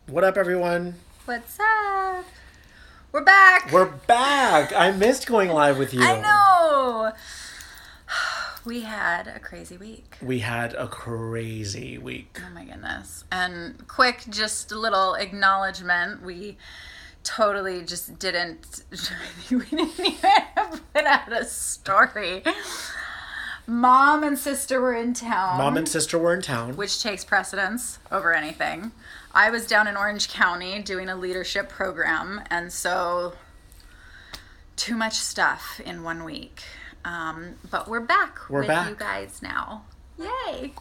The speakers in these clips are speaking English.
What up, everyone? What's up? We're back. We're back. I missed going live with you. I know. We had a crazy week. We had a crazy week. Oh my goodness. And quick, just a little acknowledgement. We totally just didn't, we didn't even put out a story. Mom and sister were in town. Which takes precedence over anything. I was down in Orange County doing a leadership program, and so too much stuff in 1 week. But we're back with you guys now. Yay!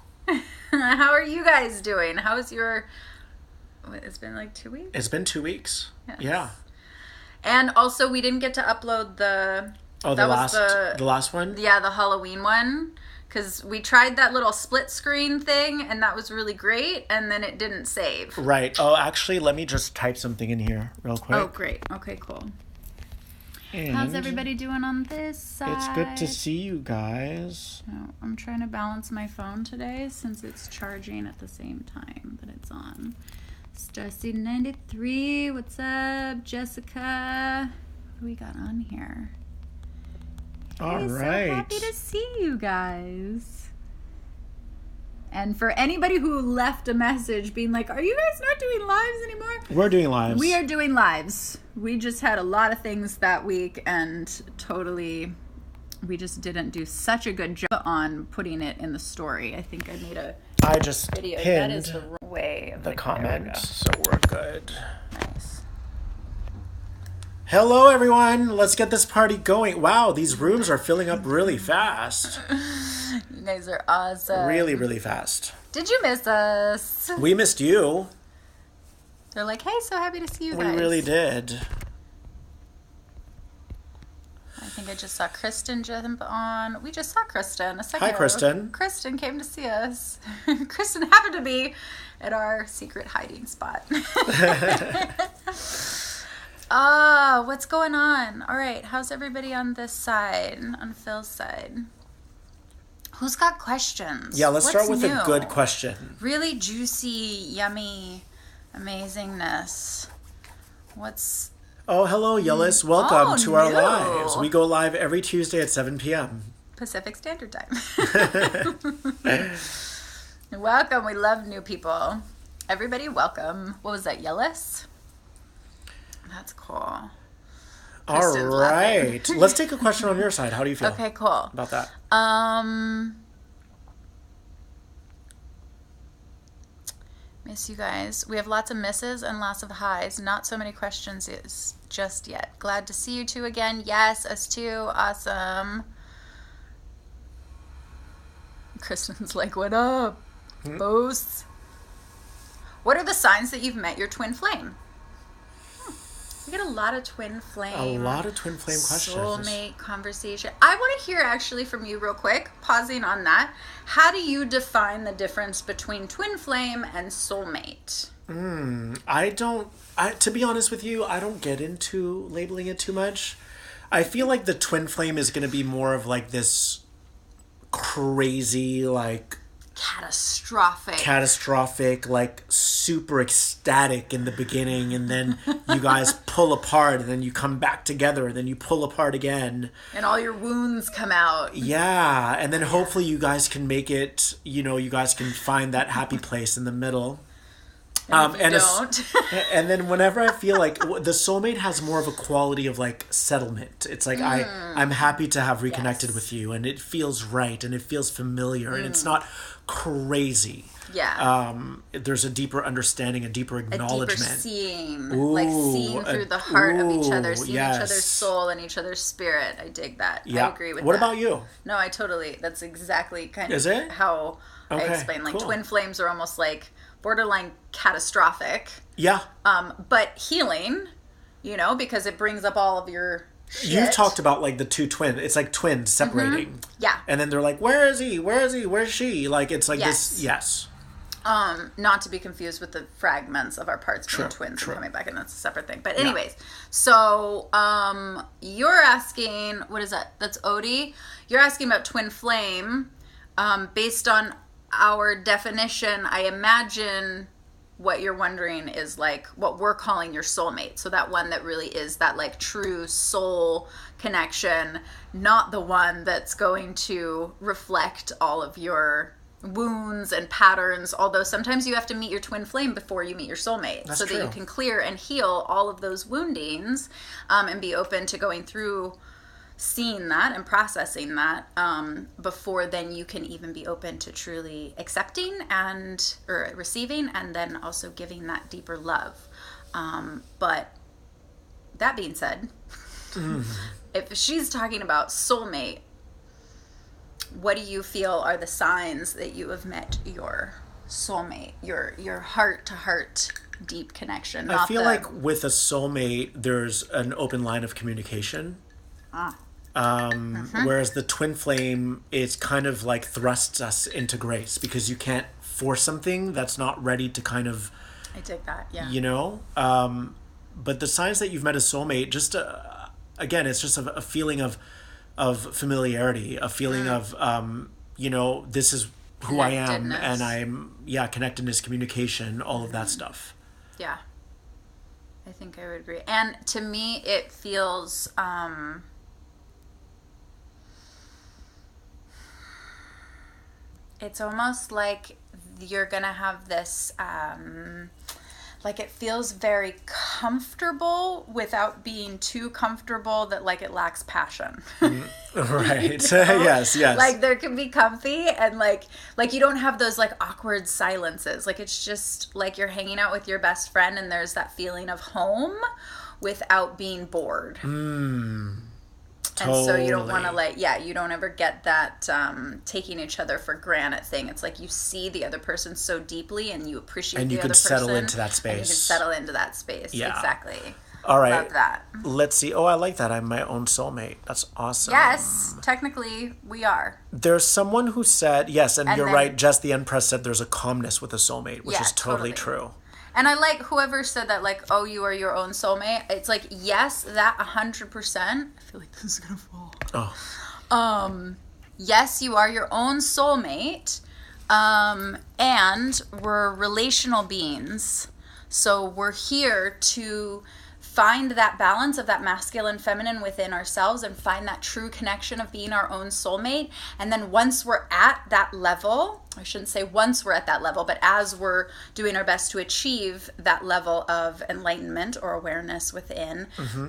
How are you guys doing? How's your... It's been like 2 weeks? It's been 2 weeks. Yes. Yeah. And also, we didn't get to upload the... Oh, the last one? Yeah, the Halloween one. Because we tried that little split screen thing, and that was really great, and then it didn't save. Right. Oh, actually, let me just type something in here real quick. Oh, great. Okay, cool. And how's everybody doing on this side? It's good to see you guys. Oh, I'm trying to balance my phone today since it's charging at the same time that it's on. Starseed93, what's up? Jessica, what do we got on here? All right. So happy to see you guys. And for anybody who left a message being like, are you guys not doing lives anymore? We're doing lives. We are doing lives. We just had a lot of things that week, and we just didn't do such a good job on putting it in the story. I think I made a video. Pinned that is the wrong way of the comment, so we're good. Nice. Hello, everyone. Let's get this party going. Wow, these rooms are filling up really fast. You guys are awesome. Really, really fast. Did you miss us? We missed you. They're like, hey, so happy to see you guys. We really did. I think I just saw Kristen jump on. We just saw Kristen a second ago. Hi, Kristen. Kristen came to see us. Kristen happened to be at our secret hiding spot. What's going on? All right, how's everybody on this side, on Phil's side? Who's got questions? Yeah, let's start with new? a good question. Really juicy, yummy amazingness. Oh, hello, Yellis. Welcome to our lives. We go live every Tuesday at 7 p.m. Pacific Standard Time. Welcome. We love new people. Everybody, welcome. What was that, Yellis? That's cool. All right. Let's take a question on your side. How do you feel? Okay, cool. About that? Miss you guys. We have lots of misses and lots of highs. Not so many questions just yet. Glad to see you two again. Yes, us too. Awesome. Kristen's like, what up? Boasts. What are the signs that you've met your twin flame? We get a lot of twin flame. A lot of twin flame questions. Soulmate conversation. I want to hear actually from you real quick, pausing on that. How do you define the difference between twin flame and soulmate? To be honest with you, I don't get into labeling it too much. I feel like the twin flame is going to be more of like this crazy, like... catastrophic, like super ecstatic in the beginning, and then you guys pull apart, and then you come back together, and then you pull apart again, and all your wounds come out. Yeah, and then hopefully you guys can make it, you guys can find that happy place in the middle. And don't. And then whenever I feel like the soulmate has more of a quality of like settlement. It's like I'm happy to have reconnected with you, and it feels right, and it feels familiar, and it's not crazy. Yeah. There's a deeper understanding, a deeper acknowledgement. A deeper seeing. Like seeing through the heart of each other, seeing each other's soul and each other's spirit. I dig that. Yeah. I agree with that. What about you? No, I totally, that's exactly kind of how I explain. Like twin flames are almost like borderline catastrophic. Yeah. But healing, because it brings up all of your shit. You talked about like the two twins. It's like twins separating. Mm-hmm. Yeah. And then they're like, where is he? Where is he? Where's she? Like, it's like this. Yes. Not to be confused with the fragments of our parts being twins and coming back, and that's a separate thing. But anyways, so you're asking, what is that? That's Odie. You're asking about twin flame. Based on our definition, I imagine what you're wondering is like what we're calling your soulmate. So that one that really is that like true soul connection, not the one that's going to reflect all of your wounds and patterns, although sometimes you have to meet your twin flame before you meet your soulmate. That's so true. that you can clear and heal all of those woundings, and be open to going through seeing that and processing that, before then you can even be open to truly accepting or receiving, and then also giving that deeper love. But that being said, if she's talking about soulmate, what do you feel are the signs that you have met your soulmate, your heart-to-heart deep connection? I feel like with a soulmate, there's an open line of communication. Whereas the twin flame, it's kind of like thrusts us into grace because you can't force something that's not ready to kind of... I take that, yeah. You know? But the signs that you've met a soulmate, just, again, it's just a feeling of familiarity, a feeling of, this is who I am, and I'm, connectedness, communication, all of that stuff. Yeah. I think I would agree. And to me, it feels, it's almost like you're going to have this, like it feels very comfortable without being too comfortable that like it lacks passion. Right. Yes. Like there can be comfy and like you don't have those like awkward silences. Like it's just like you're hanging out with your best friend and there's that feeling of home without being bored. Totally. And so you don't want to you don't ever get that taking each other for granted thing. It's like you see the other person so deeply and you appreciate the other person. And you can settle into that space. And you can settle into that space. Yeah. Exactly. All right. Love that. Let's see. Oh, I like that. I'm my own soulmate. That's awesome. Yes. Technically, we are. There's someone who said, yes, and you're then, right, Jess the Empress said there's a calmness with a soulmate, which is totally true. And I like whoever said that, like, oh, you are your own soulmate. It's like, yes, that 100%. I feel like this is going to fall. Oh. Yes, you are your own soulmate. And we're relational beings. So we're here to find that balance of that masculine, feminine within ourselves and find that true connection of being our own soulmate. And then once we're at that level, I shouldn't say once we're at that level, but as we're doing our best to achieve that level of enlightenment or awareness within,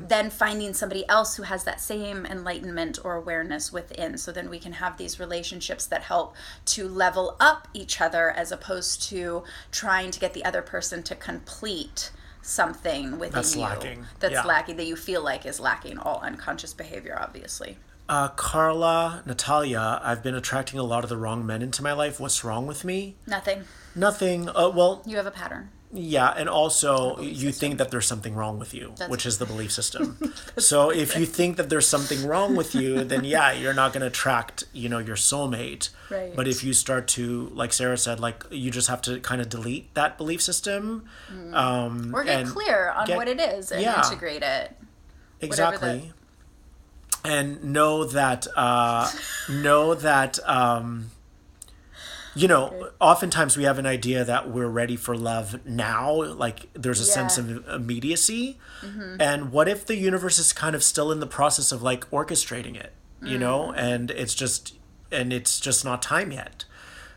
then finding somebody else who has that same enlightenment or awareness within. So then we can have these relationships that help to level up each other as opposed to trying to get the other person to complete something within that's you lacking. That's lacking, that you feel like is lacking. All unconscious behavior, obviously. Carla, Natalia, I've been attracting a lot of the wrong men into my life. What's wrong with me? Nothing. Well, you have a pattern. Yeah, and also you think that there's something wrong with you, which is the belief system. So if you think that there's something wrong with you, then you're not going to attract, your soulmate. Right. But if you start to, like Sarah said, like you just have to kind of delete that belief system. Or get clear on what it is and integrate it. Exactly. And know that, oftentimes we have an idea that we're ready for love now. Like there's a sense of immediacy. And what if the universe is kind of still in the process of like orchestrating it, and it's just not time yet.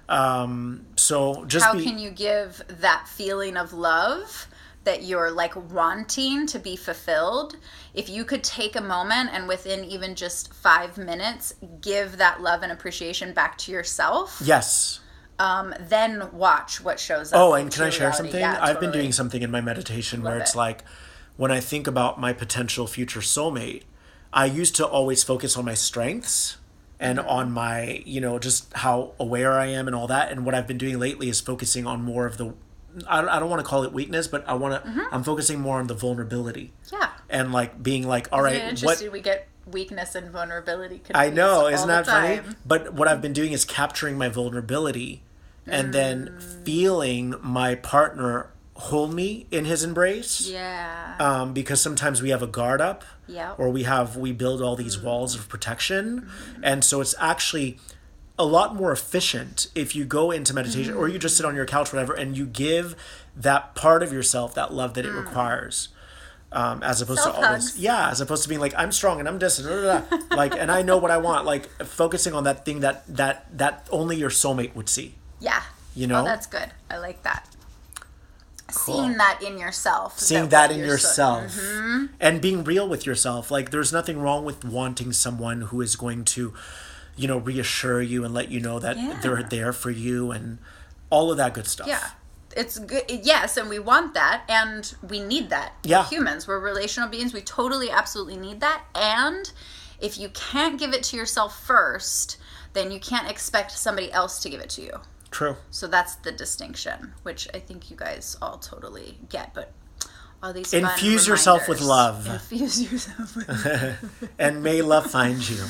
So just how can you give that feeling of love that you're like wanting to be fulfilled? If you could take a moment and within even just 5 minutes, give that love and appreciation back to yourself. Yes. Then watch what shows up. Oh, and can I share something? Yeah, I've been doing something in my meditation where it's like, when I think about my potential future soulmate, I used to always focus on my strengths and on my, just how aware I am and all that. And what I've been doing lately is focusing on more of the, I don't want to call it weakness, but I'm focusing more on the vulnerability. Yeah. And like being like, all right, interesting. We get weakness and vulnerability confused. I know, isn't that funny? But what I've been doing is capturing my vulnerability and then feeling my partner hold me in his embrace. Yeah. Because sometimes we have a guard up. Yeah. Or we build all these walls of protection. And so it's actually a lot more efficient if you go into meditation or you just sit on your couch, whatever, and you give that part of yourself that love that it requires. As opposed to always, as opposed to being like, I'm strong and I'm this, like, and I know what I want, like focusing on that thing that only your soulmate would see. Yeah. You know? Oh, that's good. I like that. Cool. Seeing that in yourself. Seeing that in yourself. And being real with yourself. Like, there's nothing wrong with wanting someone who is going to, you know, reassure you and let you know that they're there for you and all of that good stuff. Yeah. It's good. Yes, and we want that, and we need that. Yeah. Humans, we're relational beings. We totally, absolutely need that. And if you can't give it to yourself first, then you can't expect somebody else to give it to you. True. So that's the distinction, which I think you guys all totally get. But all these infuse yourself with love. Infuse yourself with love. And may love find you.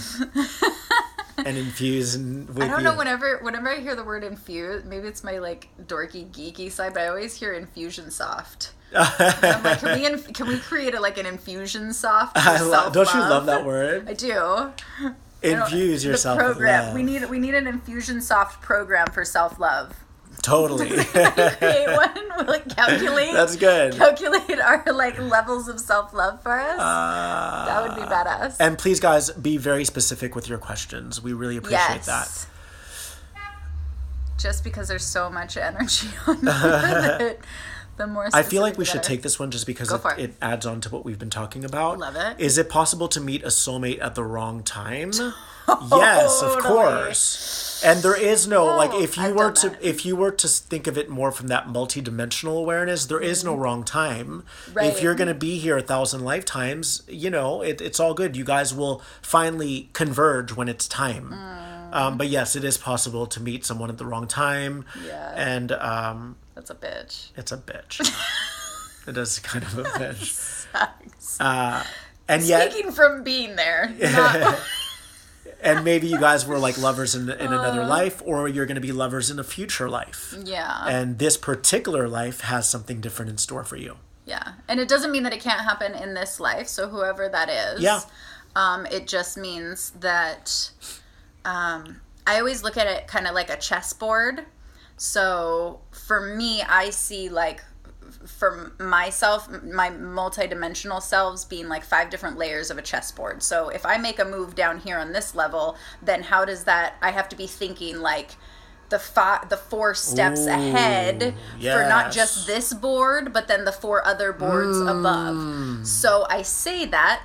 And infuse with you. I don't know, whenever I hear the word infuse, maybe it's my like dorky geeky side, but I always hear infusion soft. I'm like, can we create an infusion soft for self-love? Don't you love that word? I do. Infuse yourself with love. We need an infusion soft program for self-love. Totally. Create one. We'll calculate. That's good. Calculate our levels of self-love for us. That would be badass. And please, guys, be very specific with your questions. We really appreciate that. Just because there's so much energy on it, the more I feel like we should take this one just because it adds on to what we've been talking about. Love it. Is it possible to meet a soulmate at the wrong time? Yes, of course. And there is no if you were to think of it more from that multidimensional awareness, there is no wrong time. Right. If you're going to be here 1,000 lifetimes, you know, it's all good. You guys will finally converge when it's time. But yes, it is possible to meet someone at the wrong time. Yeah. And that's a bitch. It's a bitch. It is kind of a bitch. Sucks. And yet, speaking from being there. Not... And maybe you guys were like lovers in another life, or you're going to be lovers in a future life. Yeah. And this particular life has something different in store for you. Yeah. And it doesn't mean that it can't happen in this life. So whoever that is. Yeah. It just means that I always look at it kind of like a chessboard. So for me, I see for myself, my multidimensional selves being 5 different layers of a chessboard. So if I make a move down here on this level, then how does that, I have to be thinking the 4 steps ahead for not just this board, but then the 4 other boards above. So I say that.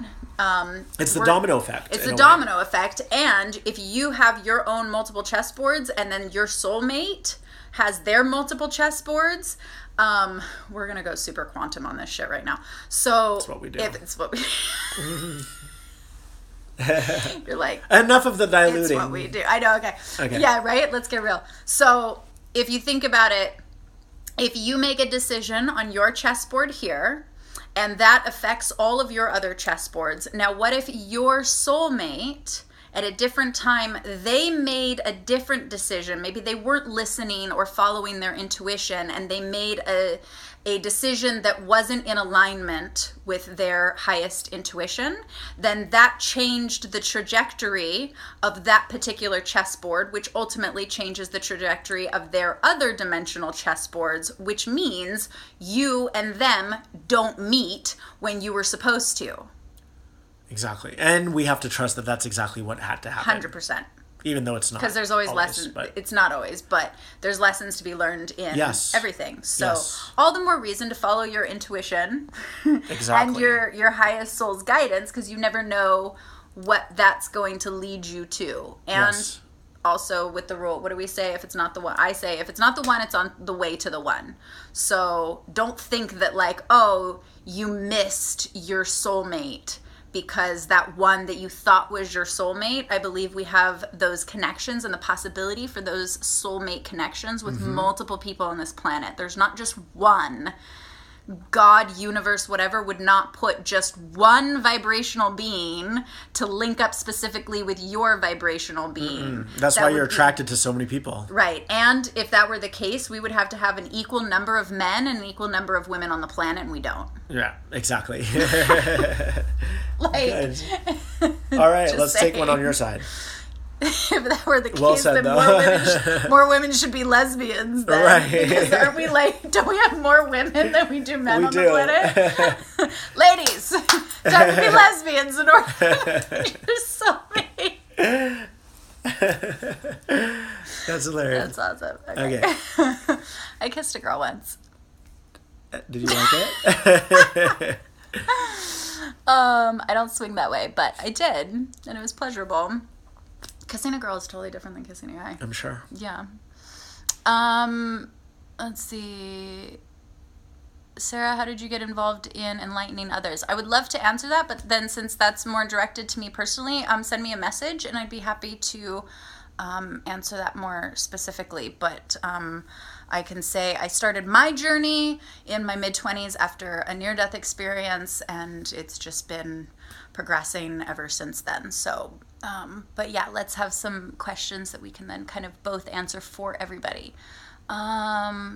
It's the domino effect. It's the domino effect. And if you have your own multiple chessboards and then your soulmate has their multiple chessboards, we're gonna go super quantum on this shit right now. So that's what we do. It's what we You're like, enough of the diluting. It's what we do. I know, okay. Yeah, right? Let's get real. So if you think about it, if you make a decision on your chessboard here, and that affects all of your other chessboards, now what if your soulmate at a different time, they made a different decision? Maybe they weren't listening or following their intuition, and they made a decision that wasn't in alignment with their highest intuition. Then that changed the trajectory of that particular chessboard, which ultimately changes the trajectory of their other dimensional chessboards, which means you and them don't meet when you were supposed to. Exactly. And we have to trust that that's exactly what had to happen. 100%. Even though it's not. Because there's always lessons. But... It's not always, but there's lessons to be learned in everything. So all the more reason to follow your intuition and your highest soul's guidance, because you never know what that's going to lead you to. And also with the rule, what do we say? If it's not the one, I say if it's not the one, it's on the way to the one. So don't think that you missed your soulmate because that one that you thought was your soulmate. I believe we have those connections and the possibility for those soulmate connections with multiple people on this planet. There's not just one. God, universe, whatever, would not put just one vibrational being to link up specifically with your vibrational being. That's why you're attracted to so many people. Right. And if that were the case, we would have to have an equal number of men and an equal number of women on the planet, and we don't. Yeah, exactly. All right, let's take one on your side. if that were the case, Well said, then more women should be lesbians then. Right. Because aren't we like, don't we have more women than we do men on do. the planet? Ladies, time to be lesbians in order to be soulmate. That's hilarious. That's awesome. Okay. I kissed a girl once. Did you like it? I don't swing that way, but I did, and it was pleasurable. Kissing a girl is totally different than kissing a guy. I'm sure. Yeah. Let's see. Sarah, how did you get involved in enlightening others? I would love to answer that, but then since that's more directed to me personally, send me a message and I'd be happy to answer that more specifically. But I can say I started my journey in my mid-20s after a near-death experience, and it's just been progressing ever since then. So, but yeah, let's have some questions that we can then kind of both answer for everybody.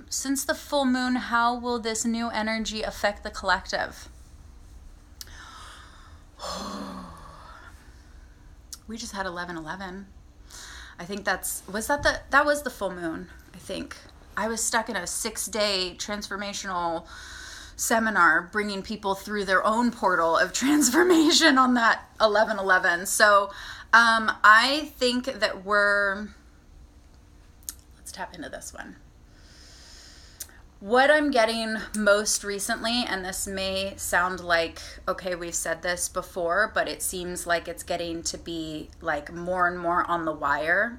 Since the full moon, how will this new energy affect the collective? We just had 11/11. I think that was the full moon, I think. I was stuck in a 6-day transformational seminar bringing people through their own portal of transformation on that 11/11. So I think that let's tap into this one. What I'm getting most recently, and this may sound like, okay, we've said this before, but it seems like it's getting to be like more and more on the wire.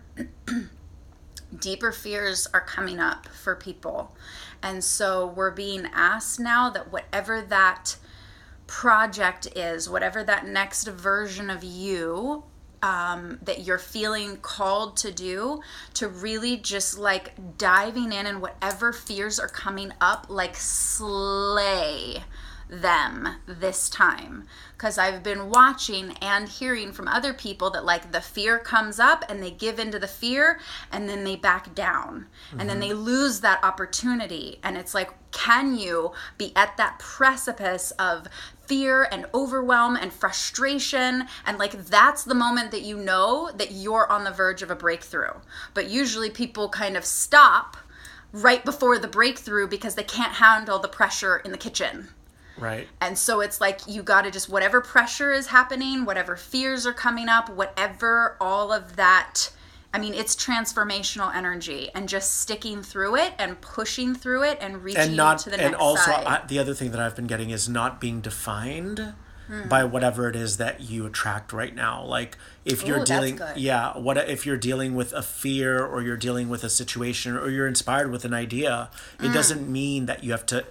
Deeper fears are coming up for people. And so we're being asked now that whatever that project is, whatever that next version of you that you're feeling called to do, to really just like diving in and whatever fears are coming up, like slay them this time. Because I've been watching and hearing from other people that like the fear comes up and they give into the fear and then they back down and then they lose that opportunity. And it's like, can you be at that precipice of fear and overwhelm and frustration, and like that's the moment that you know that you're on the verge of a breakthrough. But usually people kind of stop right before the breakthrough because they can't handle the pressure in the kitchen. Right. And so it's like you got to just, whatever pressure is happening, whatever fears are coming up, whatever, all of that, I mean, it's transformational energy, and just sticking through it and pushing through it and reaching to the next side. And also, the other thing that I've been getting is not being defined by whatever it is that you attract right now. Like if you're dealing, if you're dealing with a fear, or you're dealing with a situation, or you're inspired with an idea, it doesn't mean that you have to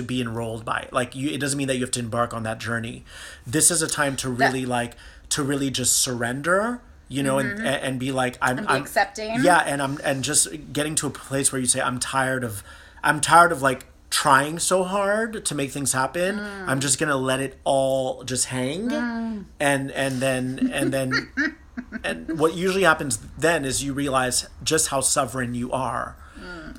be enrolled by it. Like it doesn't mean that you have to embark on that journey. This is a time to really just surrender, you know, and be like, I'm accepting. Yeah. And just getting to a place where you say, I'm tired of like trying so hard to make things happen. I'm just going to let it all just hang. And then what usually happens then is you realize just how sovereign you are.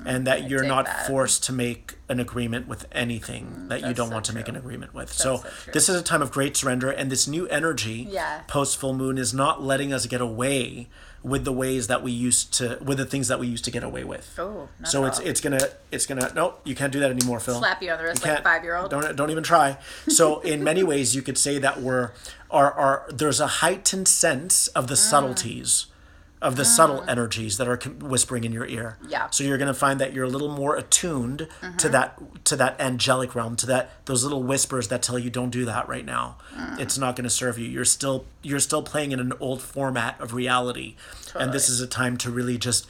And that you're not forced to make an agreement with anything that you don't want to make an agreement with. So this is a time of great surrender, and this new energy post full moon is not letting us get away with the things that we used to get away with. Oh, not so at all. it's gonna no, you can't do that anymore, Phil. Slap you on the wrist like a 5-year-old. Don't even try. So in many ways you could say that there's a heightened sense of the subtleties of the subtle energies that are whispering in your ear. Yeah. So you're going to find that you're a little more attuned to that angelic realm, to those little whispers that tell you don't do that right now. It's not going to serve you. You're still playing in an old format of reality. Totally. And this is a time to really just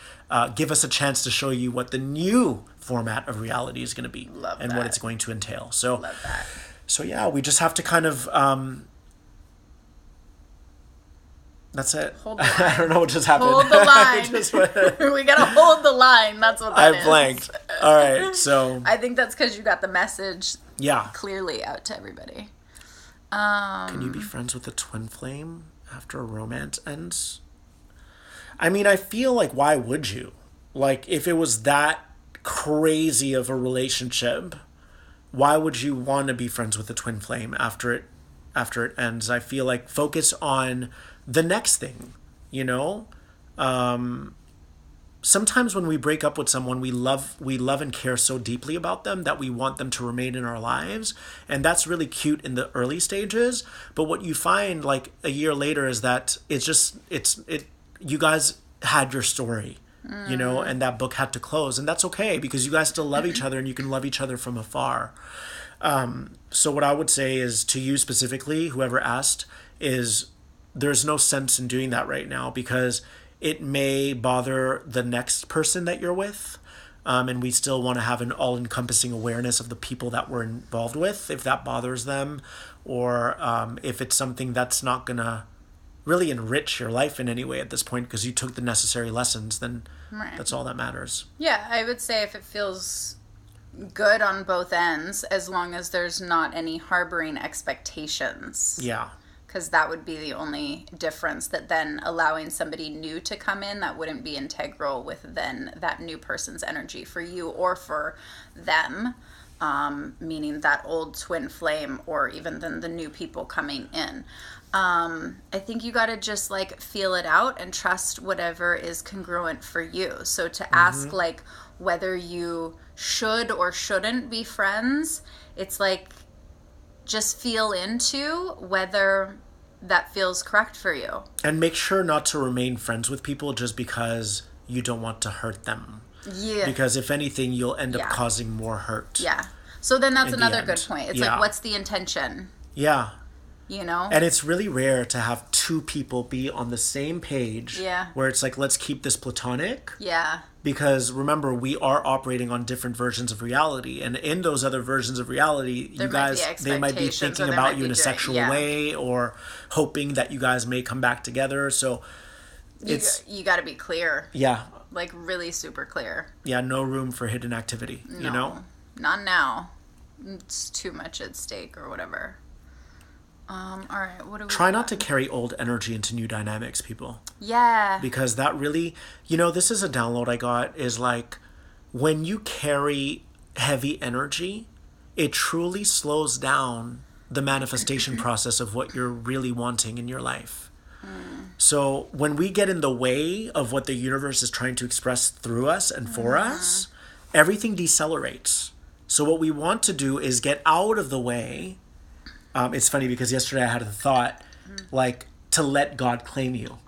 give us a chance to show you what the new format of reality is going to be. Love and that. What it's going to entail. So Love that. So yeah, we just have to kind of that's it. Hold the line. I don't know what just happened. Hold the line. We gotta hold the line. That's what that is. I blanked. All right, so I think that's because you got the message yeah clearly out to everybody. Can you be friends with a twin flame after a romance ends? I mean, I feel like, why would you? Like, if it was that crazy of a relationship, why would you want to be friends with a twin flame after it ends? I feel like focus on the next thing. you know? Sometimes when we break up with someone, we love and care so deeply about them that we want them to remain in our lives. And that's really cute in the early stages. But what you find like a year later is that you guys had your story, you know, and that book had to close. And that's okay because you guys still love each other and you can love each other from afar. So what I would say is to you specifically, whoever asked, is there's no sense in doing that right now because it may bother the next person that you're with. And we still want to have an all-encompassing awareness of the people that we're involved with, if that bothers them, or if it's something that's not going to really enrich your life in any way at this point because you took the necessary lessons, then that's all that matters. Yeah, I would say if it feels good on both ends, as long as there's not any harboring expectations. Yeah. Because that would be the only difference, that then allowing somebody new to come in that wouldn't be integral with then that new person's energy for you or for them, meaning that old twin flame or even then the new people coming in. I think you got to just like feel it out and trust whatever is congruent for you. So to ask like whether you should or shouldn't be friends, it's like just feel into whether that feels correct for you. And make sure not to remain friends with people just because you don't want to hurt them. Yeah. Because if anything, you'll end up causing more hurt. Yeah. So then that's another good point. It's like, what's the intention? Yeah. You know? And it's really rare to have two people be on the same page. Yeah. Where it's like, let's keep this platonic. Yeah. Because remember, we are operating on different versions of reality. And in those other versions of reality, you guys, they might be thinking about you in a sexual way or hoping that you guys may come back together. So you got to be clear. Yeah. Like really super clear. Yeah, no room for hidden activity, you know? Not now. It's too much at stake or whatever. All right, what do we Try not to carry old energy into new dynamics, people. Yeah. Because that really, you know, this is a download I got, is like, when you carry heavy energy, it truly slows down the manifestation process of what you're really wanting in your life. So when we get in the way of what the universe is trying to express through us and for us, everything decelerates. So what we want to do is get out of the way. It's funny because yesterday I had a thought, like, to let God claim you.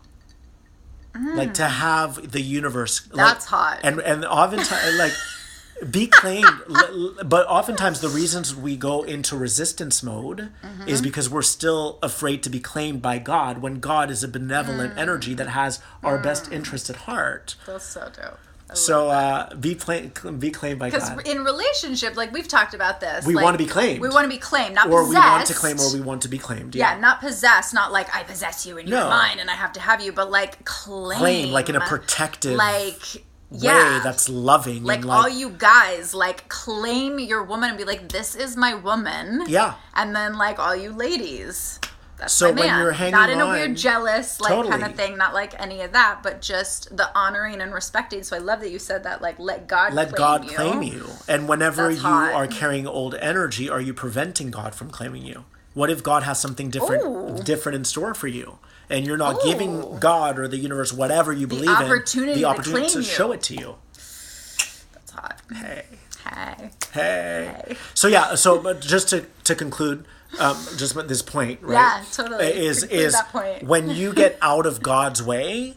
Like, to have the universe. That's hot. And oftentimes, like, be claimed. But oftentimes the reasons we go into resistance mode is because we're still afraid to be claimed by God when God is a benevolent energy that has our best interest at heart. That's so dope. So be claimed by God. Because in relationship, like we've talked about this, we want to be claimed. We want to be claimed, not or possessed. Or we want to claim, or we want to be claimed. Yeah, not possessed, not like I possess you and you're mine and I have to have you, but like claim, like in a protective, way that's loving. Like, and all you guys, like claim your woman and be like, this is my woman. Yeah. And then like all you ladies. That's so my when man. you're hanging not in on, a weird jealous like kind of thing, not like any of that, but just the honoring and respecting. So I love that you said that, like let God claim you. And whenever you are carrying old energy, are you preventing God from claiming you? What if God has something different in store for you, and you're not giving God or the universe, whatever you believe in, the opportunity to show it to you? That's hot. Hey. So but just to conclude. Just at this point, right? Yeah, totally. Is that point. When you get out of God's way,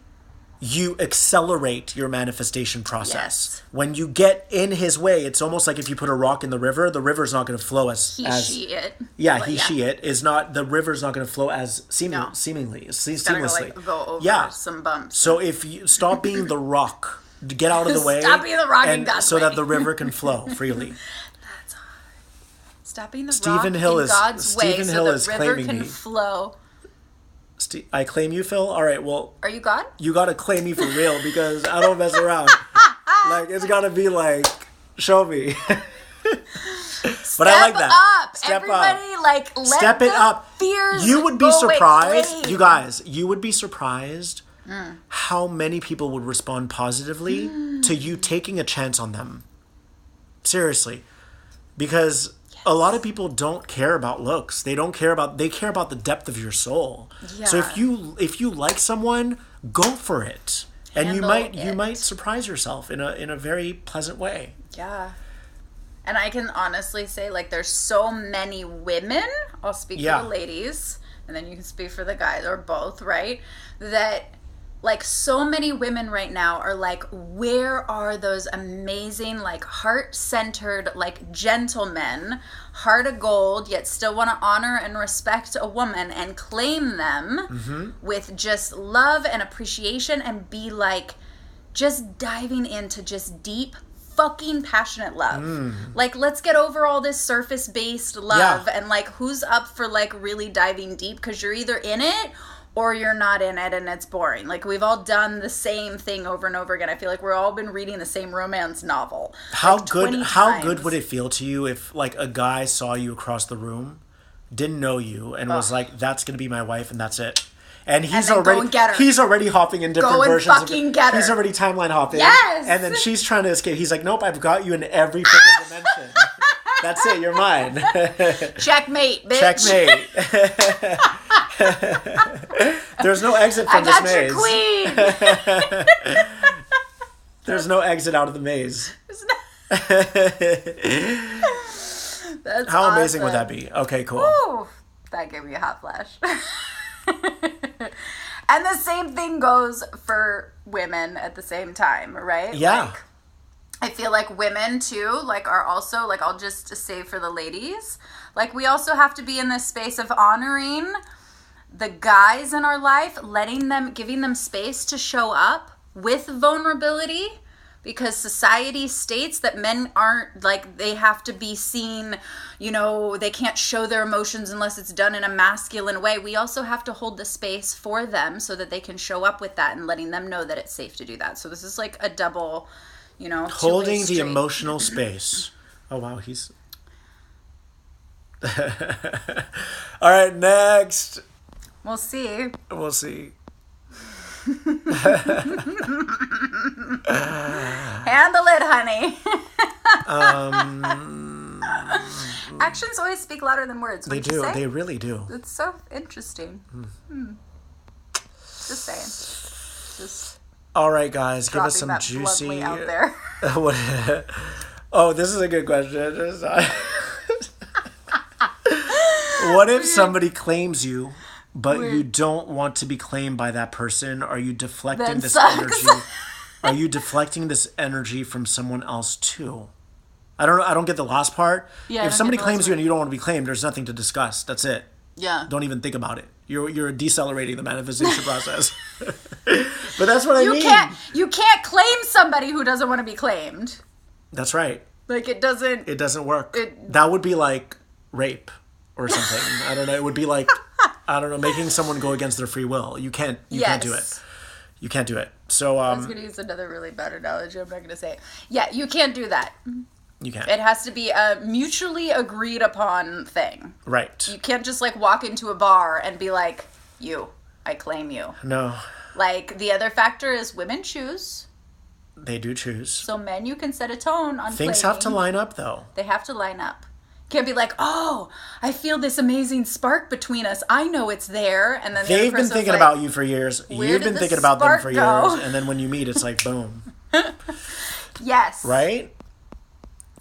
you accelerate your manifestation process. Yes. When you get in His way, it's almost like if you put a rock in the river's not going to flow as she it. The river's not going to flow as seamlessly. Go over some bumps. So if you stop being the rock, get out of the way. Stop being the rock in God's so way. that the river can flow freely. Stop being the Stephen rock Hill in is, God's Stephen way Hill so is the river claiming can me. flow. I claim you, Phil? All right, well... Are you God? You got to claim me for real because I don't mess around. Like, it's got to be like, show me. But I like that. Step Everybody, up. Like, let Step it up. Fears you would be surprised. Away. You guys, you would be surprised how many people would respond positively to you taking a chance on them. Seriously. Because... a lot of people don't care about looks. They care about the depth of your soul. Yeah. So if you like someone, go for it. And you might it. surprise yourself in a very pleasant way. Yeah. And I can honestly say, like, there's so many women, I'll speak for the ladies, and then you can speak for the guys, or both, right? That, like, so many women right now are like, where are those amazing, like, heart-centered, like, gentlemen, heart of gold, yet still want to honor and respect a woman and claim them with just love and appreciation and be, like, just diving into just deep fucking passionate love. Like, let's get over all this surface-based love and, like, who's up for, like, really diving deep, because you're either in it or you're not in it and it's boring. Like, we've all done the same thing over and over again. I feel like we've all been reading the same romance novel. How like, good would it feel to you if, like, a guy saw you across the room, didn't know you, and was like, that's going to be my wife and that's it? And he's already hopping in different versions. He's already timeline hopping. Yes. And then she's trying to escape. He's like, nope, I've got you in every freaking dimension. That's it, you're mine. Checkmate, bitch. Checkmate. There's no exit from this maze. I got your queen. There's no exit out of the maze. That's How awesome. amazing would that be? Okay, cool. Ooh, that gave me a hot flash. And the same thing goes for women at the same time, right? Yeah. Like, I feel like women too, like, are also, like, I'll just say for the ladies, like, we also have to be in this space of honoring the guys in our life, giving them space to show up with vulnerability, because society states that men aren't, like, they have to be seen, you know, they can't show their emotions unless it's done in a masculine way. We also have to hold the space for them so that they can show up with that and letting them know that it's safe to do that. So this is like a double, you know, holding the emotional space. Oh, wow, he's... All right, next. We'll see. We'll see. Handle it, honey. Actions always speak louder than words. They do. They really do. It's so interesting. Just saying. Just all right, guys. Give us some that juicy. Out there. Oh, this is a good question. What if somebody claims you, but you don't want to be claimed by that person? Are you deflecting this energy? Are you deflecting this energy from someone else too? I don't get the last part. Yeah, if somebody claims you and you don't want to be claimed, there's nothing to discuss. That's it. Yeah. Don't even think about it. You're decelerating the manifestation process. But that's what I mean. You can't claim somebody who doesn't want to be claimed. That's right. Like, it doesn't work. That would be like rape or something. I don't know. It would be like, I don't know, making someone go against their free will. You can't do it. You can't do it. So I was going to use another really bad analogy. I'm not going to say it. Yeah, you can't do that. You can't. It has to be a mutually agreed upon thing. Right. You can't just, like, walk into a bar and be like, I claim you. No. Like, the other factor is women choose. They do choose. So men, you can set a tone on things claiming. Have to line up, though. They have to line up. Can't be like, oh, I feel this amazing spark between us. I know it's there. And then they've been thinking about you for years. You've been thinking about them for years. And then when you meet, it's like, boom. Yes. Right?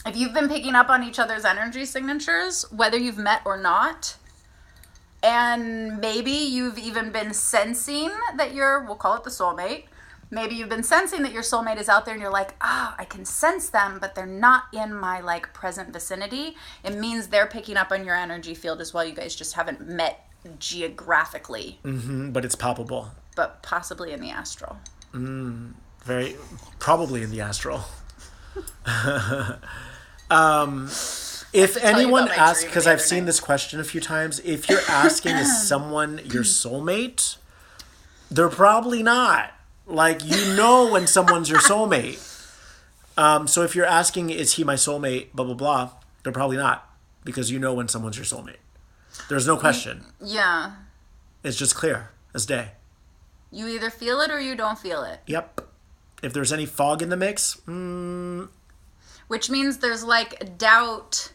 If you've been picking up on each other's energy signatures, whether you've met or not, and maybe you've even been sensing that we'll call it the soulmate. Maybe you've been sensing that your soulmate is out there and you're like, I can sense them, but they're not in my, like, present vicinity. It means they're picking up on your energy field as well. You guys just haven't met geographically. But it's palpable. But possibly in the astral. Probably in the astral. If anyone asks, because I've seen this question a few times, if you're asking is someone your soulmate, they're probably not. Like, you know when someone's your soulmate. So if you're asking, is he my soulmate, blah, blah, blah, they're probably not. Because you know when someone's your soulmate. There's no question. Yeah. It's just clear as day. You either feel it or you don't feel it. Yep. If there's any fog in the mix, which means there's, like, doubt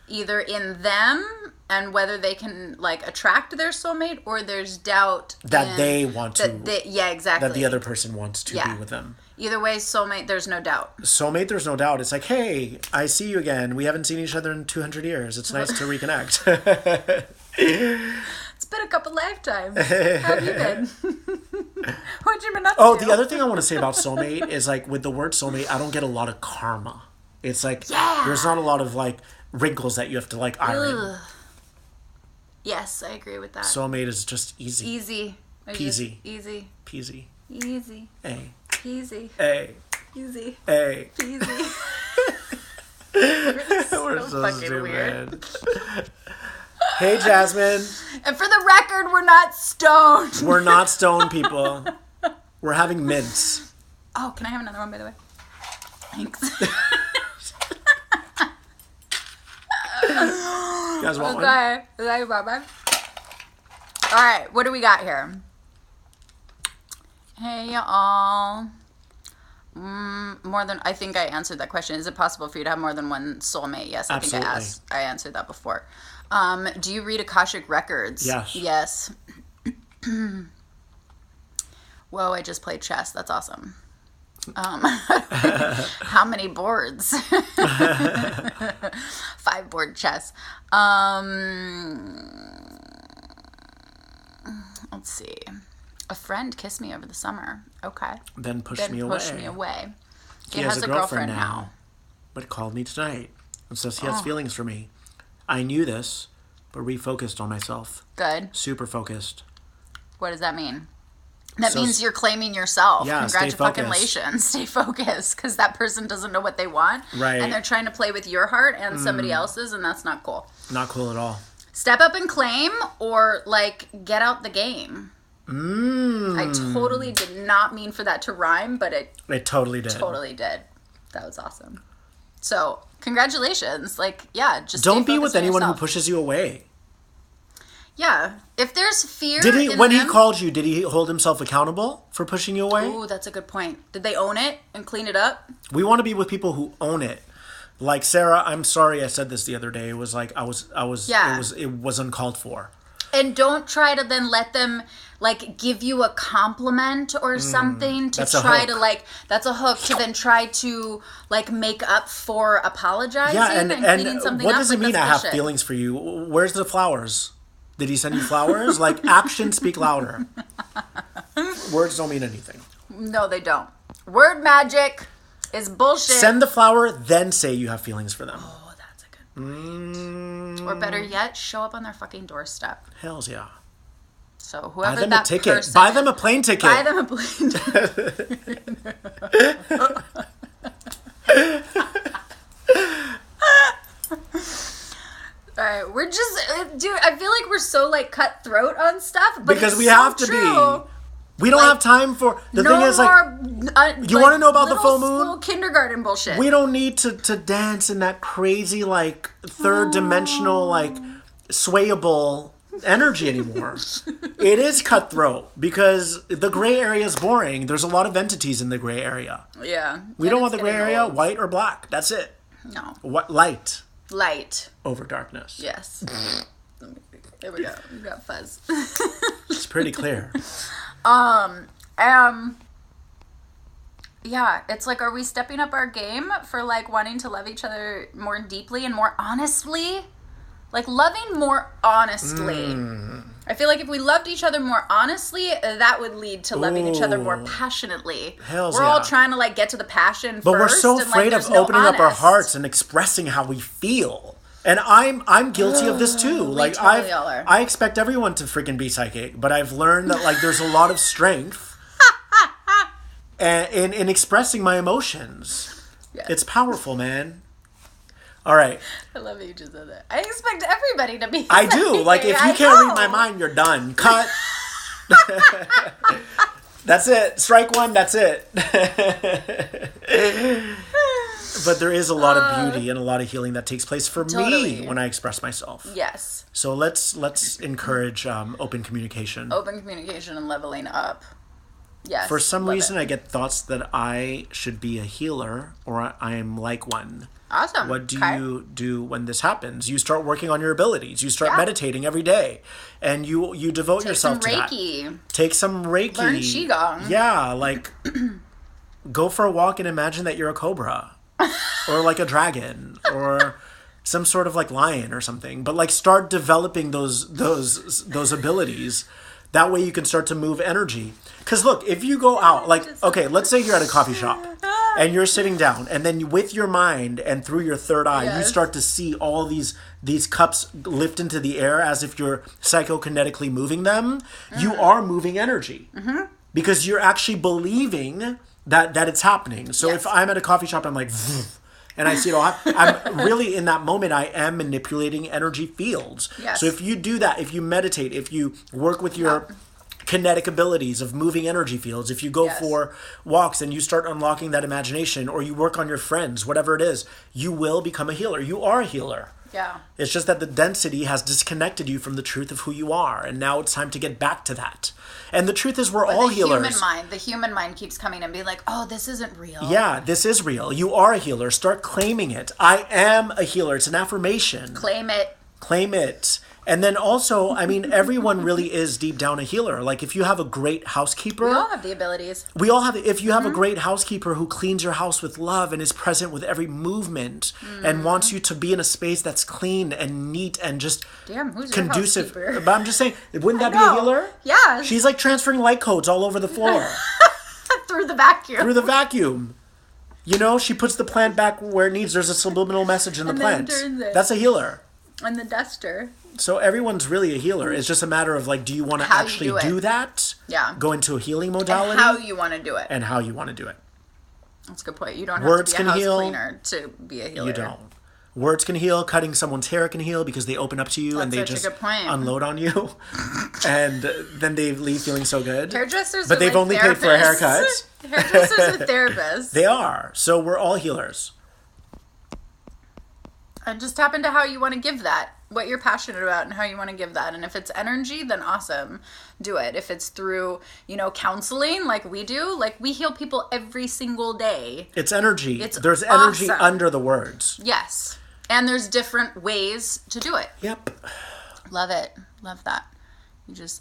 either in them and whether they can like attract their soulmate, or there's doubt that they want to. Yeah, exactly. That the other person wants to be with them. Either way, soulmate, there's no doubt. Soulmate, there's no doubt. It's like, hey, I see you again. We haven't seen each other in 200 years. It's nice to reconnect. It's been a couple lifetimes. How have you been? What you been up to? Oh, the other thing I want to say about soulmate is like with the word soulmate, I don't get a lot of karma. It's like there's not a lot of like wrinkles that you have to like iron. Yes, I agree with that. Soulmate is just easy. Easy. Peasy. Easy. Peasy. Easy. A. Easy. A. Easy. A. Easy. We're so fucking stupid. weird. Hey, Jasmine. And for the record, we're not stoned. We're not stoned, people. We're having mints. Oh, can I have another one, by the way? Thanks. You guys want one? Okay, bye-bye. All right, what do we got here? Hey, y'all. I think I answered that question. Is it possible for you to have more than one soulmate? Yes, I Absolutely. think I answered that before. Do you read Akashic Records? Yes. Yes. Whoa, I just played chess. That's awesome. How many boards? 5-board chess. Let's see. A friend kissed me over the summer. Okay. Then pushed me away. He has a girlfriend now, but called me tonight and says he has feelings for me. I knew this, but refocused on myself. Good. Super focused. What does that mean? That means you're claiming yourself. Yeah, Congratulations. Stay focused, because that person doesn't know what they want. Right. And they're trying to play with your heart and somebody else's, and that's not cool. Not cool at all. Step up and claim, or like get out the game. I totally did not mean for that to rhyme, but it totally did. Totally did. That was awesome. So, congratulations. Like, yeah, just don't be with anyone who pushes you away. Yeah. If there's fear he called you, did he hold himself accountable for pushing you away? Oh, that's a good point. Did they own it and clean it up? We want to be with people who own it. Like Sarah, I'm sorry I said this the other day. It was like it was uncalled for. And don't try to then let them like give you a compliment or something to try to like, that's a hook to then try to like make up for apologizing and cleaning something what up. Does it mean I have feelings for you? Where's the flowers? Did he send you flowers? Like, actions speak louder. Words don't mean anything. No, they don't. Word magic is bullshit. Send the flower, then say you have feelings for them. Oh, that's a good point. Or better yet, show up on their fucking doorstep. Hells yeah. So whoever buy them that a ticket. person Buy them a plane ticket. Buy them a plane ticket. All right, we're just, dude, I feel like we're so, like, cutthroat on stuff, but because it's we so have to true. be. We don't have time for, the thing is, like, you want to know about the full moon? School kindergarten bullshit. We don't need to dance in that crazy, like, third dimensional, like, swayable energy anymore. It is cutthroat because the gray area is boring. There's a lot of entities in the gray area. Yeah. We don't want the gray area, white or black. That's it. No. What light over darkness. Yes. There we go. We got fuzz. It's pretty clear. Yeah, it's like, are we stepping up our game for like wanting to love each other more deeply and more honestly? Like loving more honestly. I feel like if we loved each other more honestly, that would lead to loving each other more passionately. We're all trying to like get to the passion but first. We're so afraid of opening up our hearts and expressing how we feel. And I'm guilty of this too. Like totally all are. I expect everyone to freaking be psychic, but I've learned that like there's a lot of strength in expressing my emotions. Yes. It's powerful, man. All right. I love that you just said that. I expect everybody to be I do. Like, if you can't read my mind, you're done. Cut. That's it. Strike one. That's it. But there is a lot of beauty and a lot of healing that takes place for me when I express myself. Yes. So let's encourage open communication. Open communication and leveling up. Yes. For some love reason, it. I get thoughts that I should be a healer or I am like one. Awesome. What do Okay. you do when this happens? You start working on your abilities. You start Yeah. meditating every day, and you devote Take yourself some to that. Reiki. Take some Reiki. Learn Qigong. Yeah, like go for a walk and imagine that you're a cobra or like a dragon or some sort of like lion or something. But like start developing those abilities. That way you can start to move energy. Because look, if you go out, like, okay, let's say you're at a coffee shop and you're sitting down, and then with your mind and through your third eye, you Yes. start to see all these cups lift into the air as if you're psychokinetically moving them. You are moving energy because you're actually believing that it's happening. So Yes. if I'm at a coffee shop, I'm like, and I see it all. I'm really in that moment. I am manipulating energy fields. Yes. So if you do that, if you meditate, if you work with your kinetic abilities of moving energy fields, if you go Yes. for walks and you start unlocking that imagination, or you work on your friends, whatever it is, you will become a healer. You are a healer. Yeah. It's just that the density has disconnected you from the truth of who you are, and now it's time to get back to that. And the truth is, we're all healers. The human mind keeps coming and being like, oh, this isn't real. Yeah, this is real. You are a healer. Start claiming it. I am a healer. It's an affirmation. Claim it. Claim it. And then also, I mean, everyone really is deep down a healer. Like if you have a great housekeeper. We all have the abilities. We all have, if you have a great housekeeper who cleans your house with love and is present with every movement and wants you to be in a space that's clean and neat and just Damn, who's conducive. your housekeeper? But I'm just saying, wouldn't that be a know. healer? Yeah. She's like transferring light codes all over the floor through the vacuum. through the vacuum. You know, she puts the plant back where it needs. There's a subliminal message in the And then plant. turns it. That's a healer. And the duster. So everyone's really a healer. It's just a matter of like, do you want to How you actually do it. do that? Yeah. Go into a healing modality? And how you want to do it. and how you want to do it. That's a good point. You don't Words have to be a can house heal. cleaner to be a healer. You don't. Words can heal. Cutting someone's hair can heal because they open up to you and That's they such a just good point. unload on you. And then they leave feeling so good. Hairdressers But are they've like only paid for a therapists. haircut. Hairdressers are therapists. They are. So we're all healers. And just tap into how you want to give that, what you're passionate about and how you want to give that. And if it's energy, then awesome. Do it. If it's through, counseling like we do, like we heal people every single day. It's energy. It's There's energy awesome. under the words. Yes. And there's different ways to do it. Yep. Love it. Love that.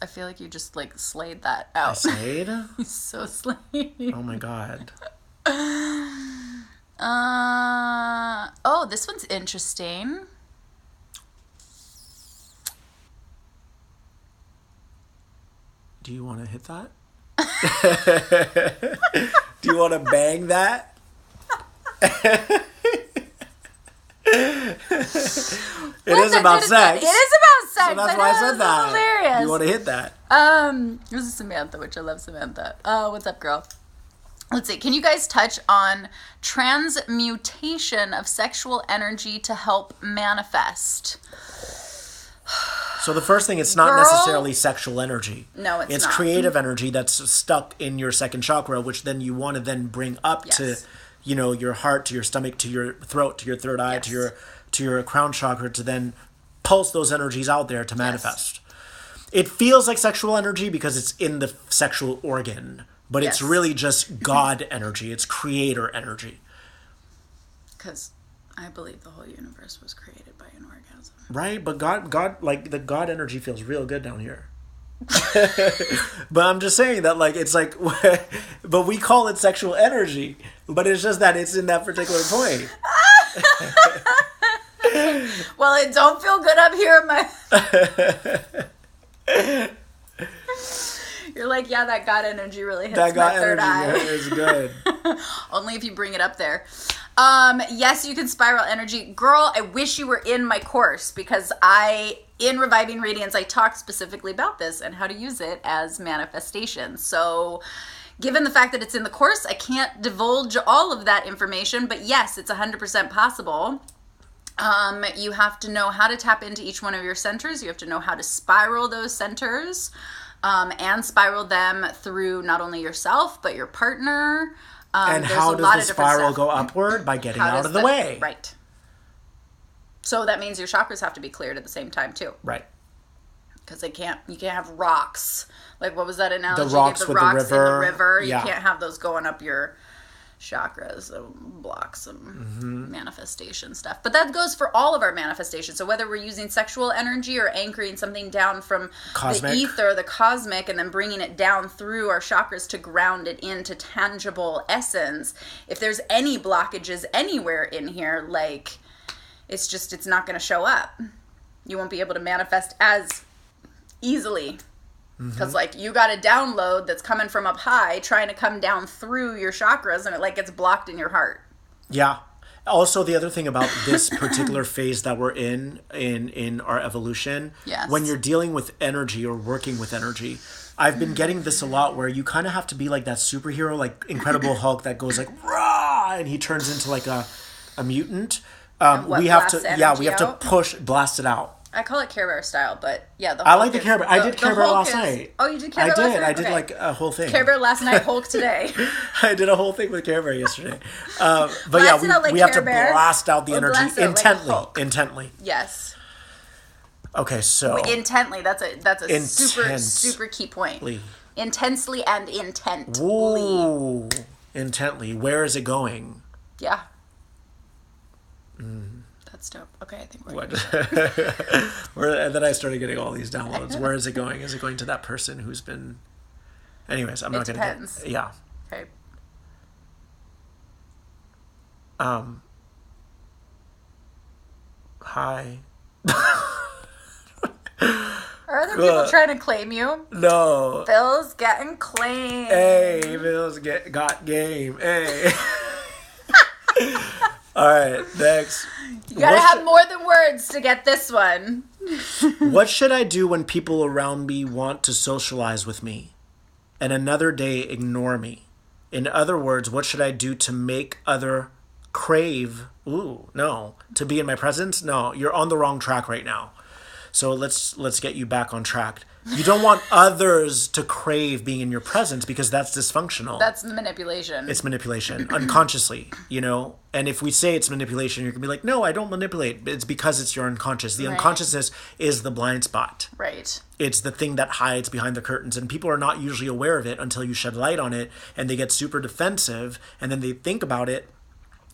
I feel like you just like slayed that I out. slayed? He's so slayed. Oh my God. Oh, this one's interesting. Do you want to hit that? Do you want to bang that? It is about sex. It is about sex. So that's I why I know, said this that. is hilarious. Do you want to hit that? This is Samantha, which I love Samantha. What's up, girl? Let's see. Can you guys touch on transmutation of sexual energy to help manifest? So the first thing, it's not Girl. necessarily sexual energy. No, it's It's not. creative energy that's stuck in your second chakra, which then you want to then bring up to, Yes. your heart, to your stomach, to your throat, to your third eye, Yes. to your crown chakra, to then pulse those energies out there to manifest. It feels like sexual energy because it's in the sexual organ, but it's Yes. really just God energy. It's creator energy. Because I believe the whole universe was created by an orgasm. Right? But God, like the God energy feels real good down here. But I'm just saying that, like, it's like, but we call it sexual energy, but it's just that it's in that particular point. Well, it don't feel good up here in my... You're like, yeah, that God energy really hits That my God third eye. energy is good. Only if you bring it up there. Yes, you can spiral energy. Girl, I wish you were in my course because in Reviving Radiance, I talked specifically about this and how to use it as manifestation. So given the fact that it's in the course, I can't divulge all of that information, but yes, it's 100% possible. You have to know how to tap into each one of your centers. You have to know how to spiral those centers, and spiral them through not only yourself, but your partner. And There's how a does lot the of different spiral stuff. go upward? By getting How out does of the way. Right. So that means your chakras have to be cleared at the same time too. Right. Because you can't have rocks. Like, what was that analogy? The rocks with the rocks river. in the river. Yeah. You can't have those going up your chakras, so block some manifestation stuff. But that goes for all of our manifestations. So whether we're using sexual energy or anchoring something down from Cosmic. the ether, the cosmic, and then bringing it down through our chakras to ground it into tangible essence, if there's any blockages anywhere in here, like, it's not going to show up. You won't be able to manifest as easily. Because, like, you got a download that's coming from up high, trying to come down through your chakras, and it, like, gets blocked in your heart. Yeah. Also, the other thing about this particular phase that we're in our evolution, Yes. when you're dealing with energy or working with energy, I've been getting this a lot where you kind of have to be like that superhero, like Incredible Hulk that goes like, rah, and he turns into like a mutant. We have to blast it out. I call it Care Bear style, but yeah, the Hulk I like the Care Bear. I did Care Bear last night. Oh, you did Care Bear last night? I did like a whole thing. Care Bear last night, Hulk today. I did a whole thing with Care Bear yesterday. But Blast it out like we have Care to Bear. blast out the energy blast it out like intently. Hulk. Intently. Yes. Okay, so Intently. That's a super Intense. super key point. Intensely and intently. Ooh, intently. Where is it going? Yeah. That's dope. Okay, I think we're What? And then I started getting all these downloads. Where is it going? Is it going to that person who's been? Anyways, I'm not going to depends. get. Yeah. Okay. Hi. Are other people trying to claim you? No. Phil's getting claimed. Hey, Bill's got game. Hey. All right, next. You gotta have more than words to get this one. What should I do when people around me want to socialize with me and another day ignore me? In other words, what should I do to make other crave? Ooh, no. To be in my presence? No, you're on the wrong track right now. So let's get you back on track. You don't want others to crave being in your presence because that's dysfunctional. That's manipulation. It's manipulation, unconsciously, you know? And if we say it's manipulation, you're going to be like, no, I don't manipulate. It's because it's your unconscious. The unconsciousness is the blind spot. Right. It's the thing that hides behind the curtains. And people are not usually aware of it until you shed light on it. And they get super defensive. And then they think about it.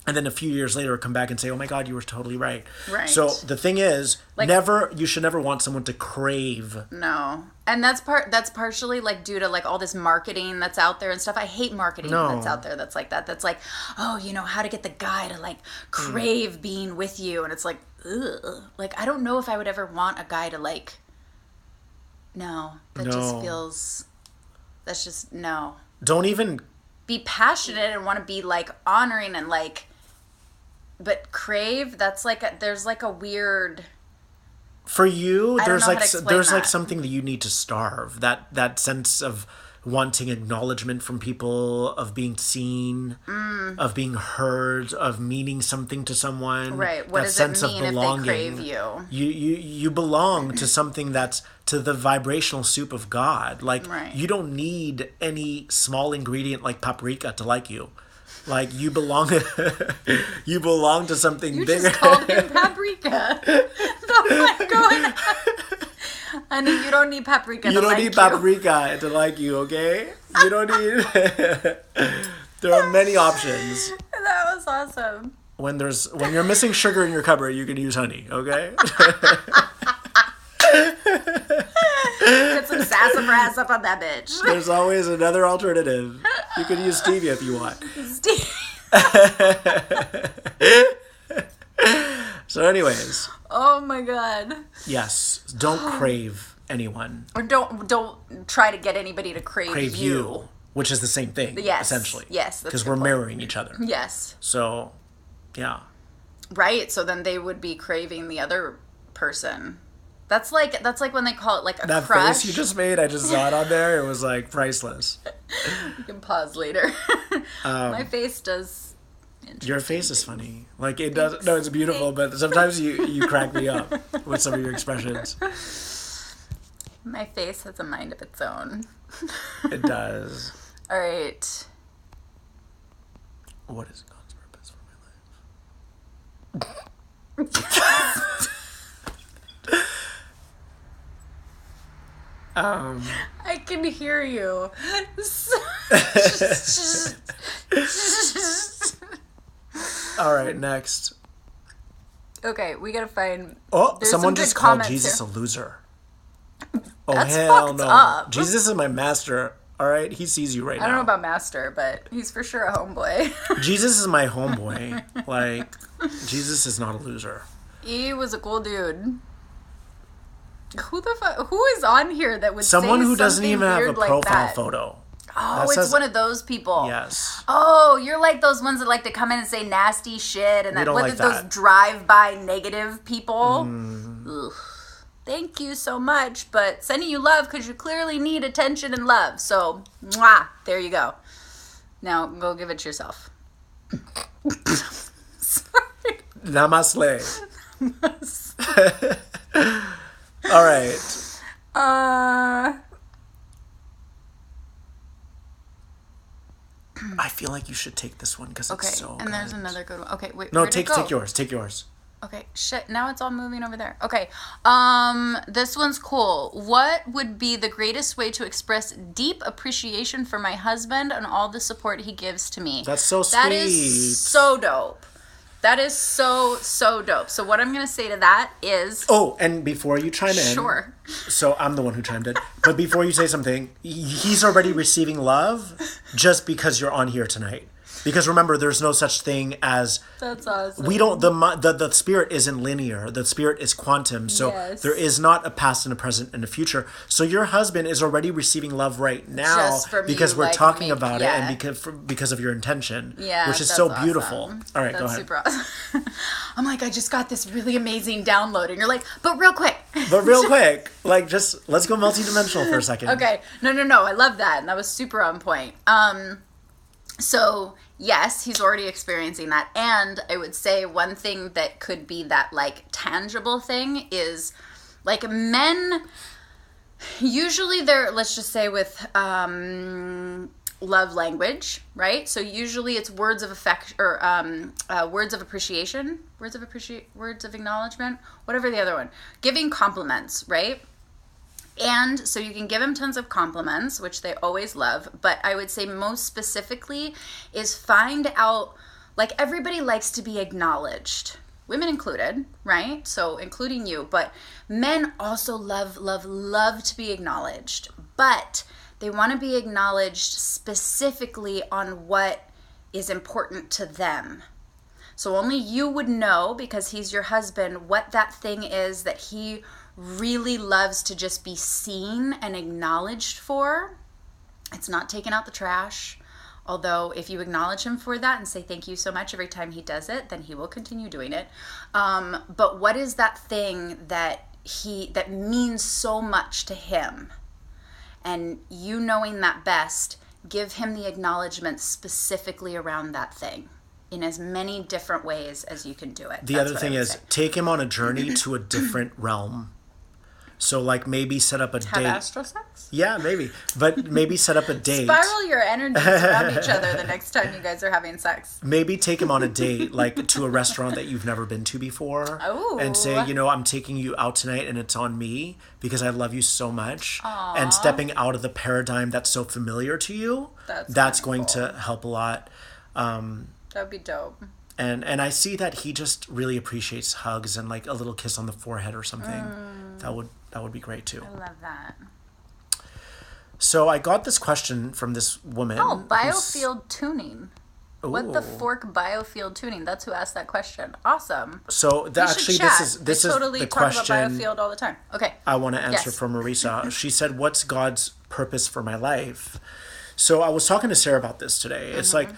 And then a few years later come back and say, oh my God, you were totally right. Right. So the thing is, you should never want someone to crave. No. And that's partially like due to like all this marketing that's out there and stuff. I hate marketing that's out there that's like that. That's like, oh, you know, how to get the guy to like crave being with you. And it's like, ugh. Like, I don't know if I would ever want a guy to like, just feels, that's just, no. Don't even be passionate and want to be like honoring and like, but crave, that's like there's like a weird. For you, there's like that. something that you need to starve. That sense of wanting acknowledgement from people, of being seen, of being heard, of meaning something to someone. Right. What does it mean if they crave you? You belong to something that's to the vibrational soup of God. Like you don't need any small ingredient like paprika to like you. Like you belong to something bigger. You just called him paprika. The one going on. Honey, you don't need paprika to like you. You don't need paprika to like you, okay? You don't need... There are many options. That was awesome. When you're missing sugar in your cupboard, you can use honey, okay? Get some sassafras up on that bitch. There's always another alternative. You can use stevia if you want. So anyways. Oh my God. Yes. Don't crave anyone. Or don't try to get anybody to crave you. Which is the same thing, essentially. Yes. Because we're mirroring each other. Yes. So, yeah. Right. So then they would be craving the other person. That's like when they call it like a crush. That face you just made, I just saw it on there. It was like priceless. You can pause later. My face does. Your face is funny. Like it does. No, it's beautiful, but sometimes you crack me up with some of your expressions. My face has a mind of its own. It does. All right. What is God's purpose for my life? I can hear you. All right, next. Okay, we gotta find. Oh, there's someone some just good called comments Jesus here. a loser. Oh, That's hell fucked no. up. Jesus is my master. All right, he sees you right now. I don't know about master, but he's for sure a homeboy. Jesus is my homeboy. Like, Jesus is not a loser. He was a cool dude. Who the fuck? Who is on here that would Someone say who doesn't something even have a weird like profile that? photo. Oh, That it's says- one of those people. Yes. Oh, you're like those ones that like to come in and say nasty shit, and We don't like those that. drive-by negative people. Ugh. Thank you so much, but sending you love because you clearly need attention and love. So, mwah, there you go. Now go give it to yourself. Sorry. Namaste. All right. I feel like you should take this one because Okay, it's so and there's good. another good one. Okay, wait. No, where'd it go? take yours. Take yours. Okay, shit. Now it's all moving over there. Okay. This one's cool. What would be the greatest way to express deep appreciation for my husband and all the support he gives to me? That's so That sweet. is so dope. That is so dope. So what I'm going to say to that is... Oh, and before you chime in... Sure. So I'm the one who chimed in. But before you say something, he's already receiving love just because you're on here tonight. Because remember, there's no such thing as... That's awesome. We don't... The spirit isn't linear. The spirit is quantum. So Yes. there is not a past and a present and a future. So your husband is already receiving love right now Just from because you, we're like, talking me- about yeah. it and because of your intention. Yeah, which is that's so awesome. beautiful. All right, That's go ahead. super awesome. I'm like, I just got this really amazing download. And you're like, but real quick. But real quick, like, just let's go multidimensional for a second. Okay. No. I love that. And that was super on point. So yes, he's already experiencing that. And I would say one thing that could be that like tangible thing is like men, usually they're, let's just say with, love language, right? So usually it's words of affection or words of appreciation, words of acknowledgement, whatever the other one. Giving compliments, right? And so you can give him tons of compliments, which they always love, but I would say most specifically is find out, like everybody likes to be acknowledged, women included, right? So including you, but men also love to be acknowledged, but they want to be acknowledged specifically on what is important to them. So only you would know, because he's your husband, what that thing is that he really loves to just be seen and acknowledged for. It's not taking out the trash. Although if you acknowledge him for that and say thank you so much every time he does it, then he will continue doing it. But what is that thing that means so much to him? And you knowing that best, give him the acknowledgement specifically around that thing in as many different ways as you can do it. The other thing is take him on a journey to a different realm. So like maybe set up a Have date. astral sex? Yeah, maybe. But maybe set up a date. Spiral your energies around each other the next time you guys are having sex. Maybe take him on a date, like to a restaurant that you've never been to before. Oh. And say, I'm taking you out tonight and it's on me because I love you so much. Aww. And stepping out of the paradigm that's so familiar to you, that's going to help a lot. That would be dope. And I see that he just really appreciates hugs and like a little kiss on the forehead or something. That would be great too. I love that. So I got this question from this woman. Oh, biofield tuning. Ooh. What the fork biofield tuning? That's who asked that question. Awesome. So This is totally the question about biofield all the time. Okay. I want to answer Yes. from Marisa. She said, "What's God's purpose for my life?" So I was talking to Sarah about this today. It's like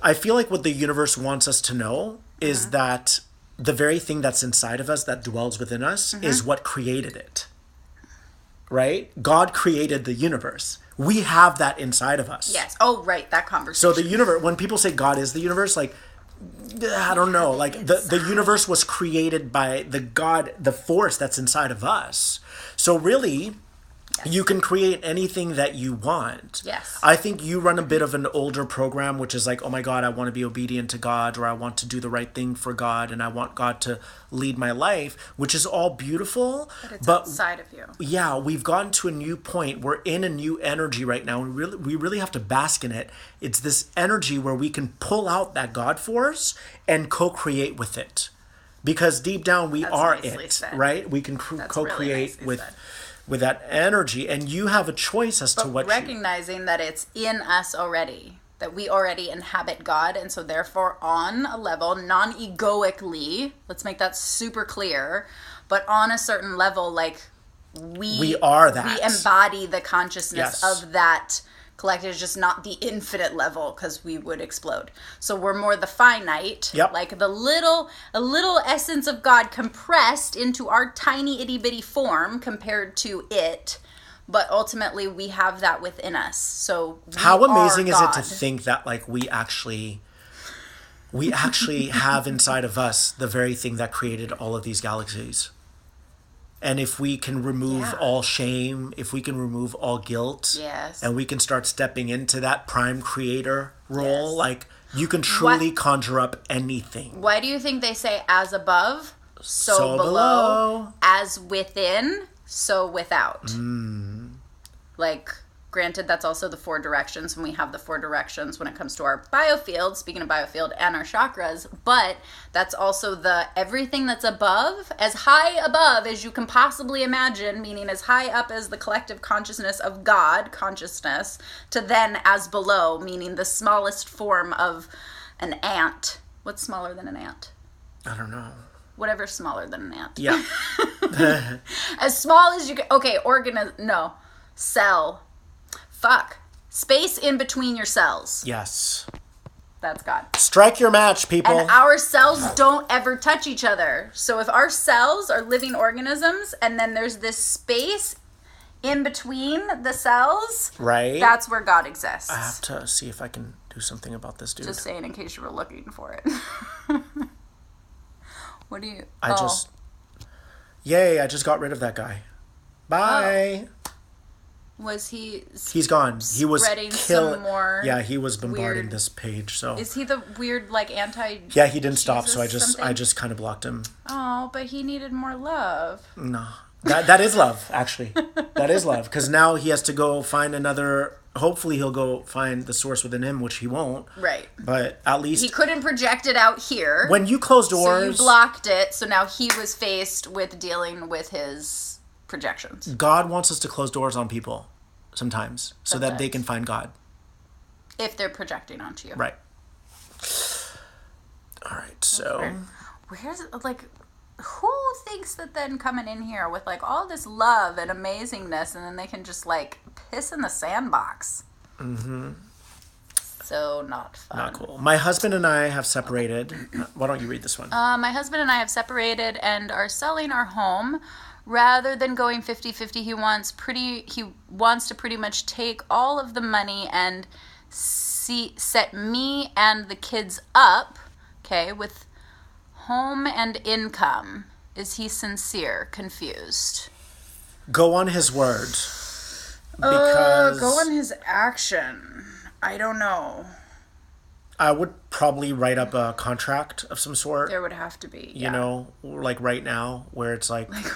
I feel like what the universe wants us to know is that the very thing that's inside of us, that dwells within us, is what created it. Right? God created the universe. We have that inside of us. Yes. Oh, right. That conversation. So the universe, when people say God is the universe, like, I don't know, like the universe was created by the force that's inside of us. So really, You can create anything that you want. Yes. I think you run a bit of an older program, which is like, oh my God, I want to be obedient to God, or I want to do the right thing for God, and I want God to lead my life, which is all beautiful. But it's outside of you. Yeah, we've gotten to a new point. We're in a new energy right now. We really have to bask in it. It's this energy where we can pull out that God force and co-create with it. Because deep down, we are it, said. right? We can co-create really with that energy, and you have a choice as to what recognizing that it's in us already, that we already inhabit God, and so therefore on a level, non-egoically, let's make that super clear, but on a certain level, like we are that. We embody the consciousness of that collective, just not the infinite level, because we would explode. So we're more the finite, like a little essence of God compressed into our tiny itty bitty form compared to it, but ultimately we have that within us. So how amazing is it to think that like we actually have inside of us the very thing that created all of these galaxies. And if we can remove all shame, if we can remove all guilt, and we can start stepping into that prime creator role, like you can truly conjure up anything. Why do you think they say as above, so below, as within, so without? Like, granted, that's also the 4 directions, and we have the 4 directions when it comes to our biofield, speaking of biofield, and our chakras, but that's also the everything that's above, as high above as you can possibly imagine, meaning as high up as the collective consciousness of God, consciousness, to then as below, meaning the smallest form of an ant. What's smaller than an ant? I don't know. Whatever's smaller than an ant. Yeah. As small as you can. Okay, cell. Space in between your cells. Yes. That's God. Strike your match, people. And our cells don't ever touch each other. So if our cells are living organisms and then there's this space in between the cells, right? That's where God exists. I have to see if I can do something about this dude. Just saying in case you were looking for it. What do you... I just got rid of that guy. Bye. Oh. Was he... He's gone. He was some more... Yeah, he was bombarding this page, so... Is he the weird, like, anti... Yeah, he didn't stop, so I just kind of blocked him. Oh, but he needed more love. No. That is love, actually. That is love, because now he has to go find another... Hopefully he'll go find the source within him, which he won't. Right. But at least... He couldn't project it out here. When you close doors... So you blocked it, so now he was faced with dealing with his... projections. God wants us to close doors on people sometimes so that they can find God. If they're projecting onto you. Right. All right, so... Where's, like, who thinks that then coming in here with, like, all this love and amazingness and then they can just, like, piss in the sandbox? Mm-hmm. So not fun. Not cool. My husband and I have separated. Why don't you read this one? My husband and I have separated and are selling our home. Rather than going 50-50, he wants to pretty much take all of the money and set me and the kids up, okay, with home and income. Is he sincere? Confused. Go on his word. Because go on his action. I don't know. I would probably write up a contract of some sort. There would have to be, You know, like right now, where it's like right now.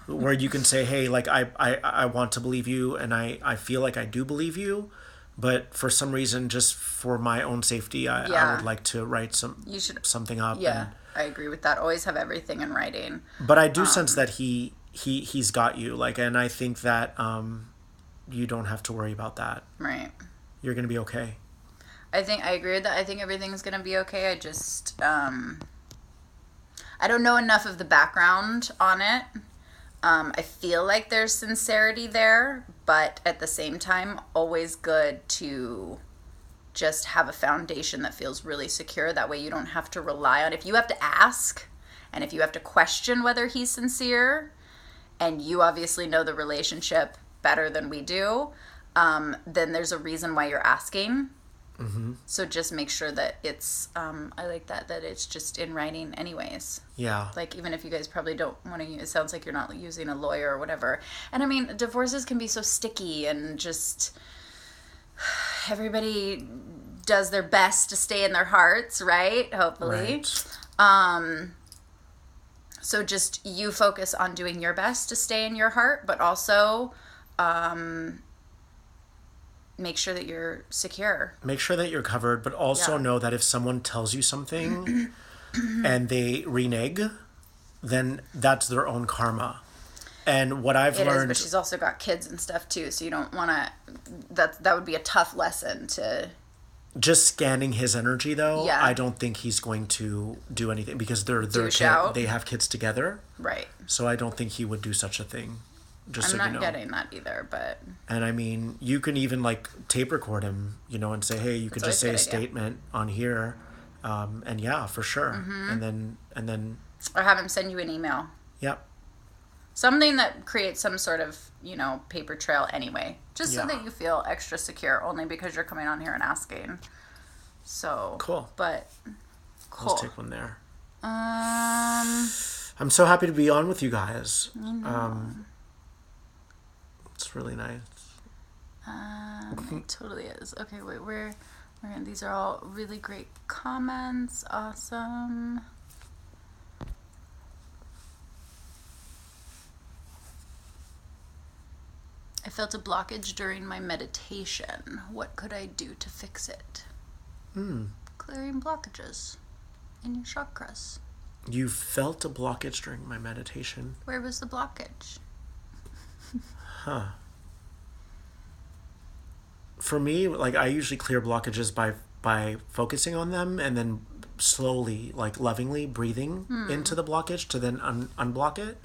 Where you can say, hey, like, I want to believe you, and I feel like I do believe you, but for some reason, just for my own safety, I would like to write something up. Yeah, I agree with that. Always have everything in writing. But I do sense that he's got you, like, and I think that you don't have to worry about that. Right. You're going to be okay. I agree with that. I think everything's going to be okay. I just, I don't know enough of the background on it. I feel like there's sincerity there, but at the same time, always good to just have a foundation that feels really secure. That way you don't have to rely on, if you have to ask and if you have to question whether he's sincere, and you obviously know the relationship better than we do, then there's a reason why you're asking. So just make sure that it's, I like that it's just in writing anyways. Yeah. Like, even if you guys probably don't want to use, it sounds like you're not using a lawyer or whatever. And I mean, divorces can be so sticky and just, everybody does their best to stay in their hearts, right? Hopefully. Right. So just you focus on doing your best to stay in your heart, but also make sure that you're secure. Make sure that you're covered, but also know that if someone tells you something and they renege, then that's their own karma. And what I've learned... But she's also got kids and stuff too, so you don't want to... That would be a tough lesson to... Just scanning his energy, though, Yeah. I don't think he's going to do anything because they have kids together. Right. So I don't think he would do such a thing. Just I'm so not you know. getting that either, but... And I mean, you can even like tape record him, you know, and say, hey, you could just say a statement on here. And yeah, for sure. And then... Or have him send you an email. Yep. Something that creates some sort of, you know, paper trail anyway. Just so that you feel extra secure, only because you're coming on here and asking. So... Cool. But... Cool. Let's take one there. I'm so happy to be on with you guys. It's really nice. It totally is. Okay, wait, we're these are all really great comments. Awesome. I felt a blockage during my meditation. What could I do to fix it? Clearing blockages in your chakras. You felt a blockage during my meditation. Where was the blockage? Huh. For me, like, I usually clear blockages by focusing on them and then slowly, like, lovingly breathing into the blockage to then unblock it.